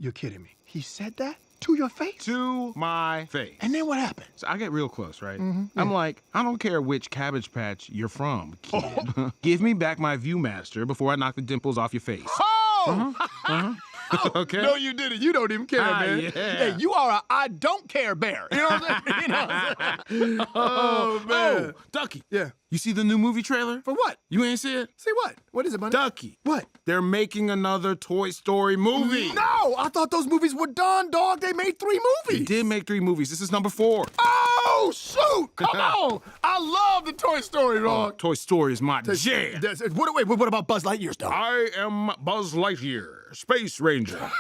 You're kidding me. He said that? To your face? To my face. And then what happened? So I get real close, right? Yeah. I'm like, I don't care which Cabbage Patch you're from, kid. Give me back my Viewmaster before I knock the dimples off your face. Oh! Okay? No, you didn't. You don't even care, man. Yeah. Hey, you are a I don't care bear. You know what I'm saying? You know what I'm saying? Oh, man. Oh, Ducky. Yeah. You see the new movie trailer? For what? You ain't see it? See what? What is it, buddy? Ducky. What? They're making another Toy Story movie. No! I thought those movies were done, dog. They made 3 They movies. did make 3 movies. This is number 4. Oh, shoot! Come on! I love the Toy Story, dog. Toy Story is my jam. What about Buzz Lightyear's, dog? I am Buzz Lightyear, Space Ranger.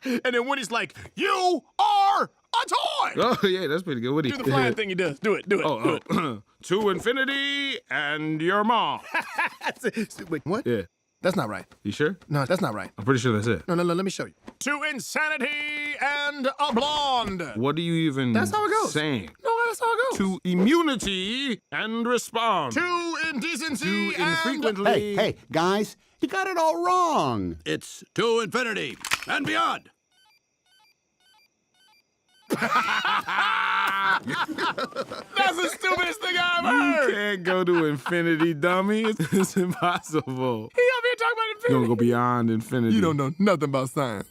And then Woody's like, you are a toy! Oh, yeah, that's pretty good. Woody. Do the flying thing he does. Do it. Do it. To infinity and your mom. Wait, what? Yeah. That's not right. You sure? No, that's not right. I'm pretty sure that's it. No, let me show you. To insanity and a blonde. What are you even That's how it goes. saying? No, that's how it goes. To immunity and respond. To indecency To infrequently. Hey, guys, you got it all wrong. It's to infinity and beyond. That's the stupidest thing I ever You heard. can't go to infinity, dummy. It's impossible. He up here talking about You're infinity. gonna go beyond infinity. You don't know nothing about science.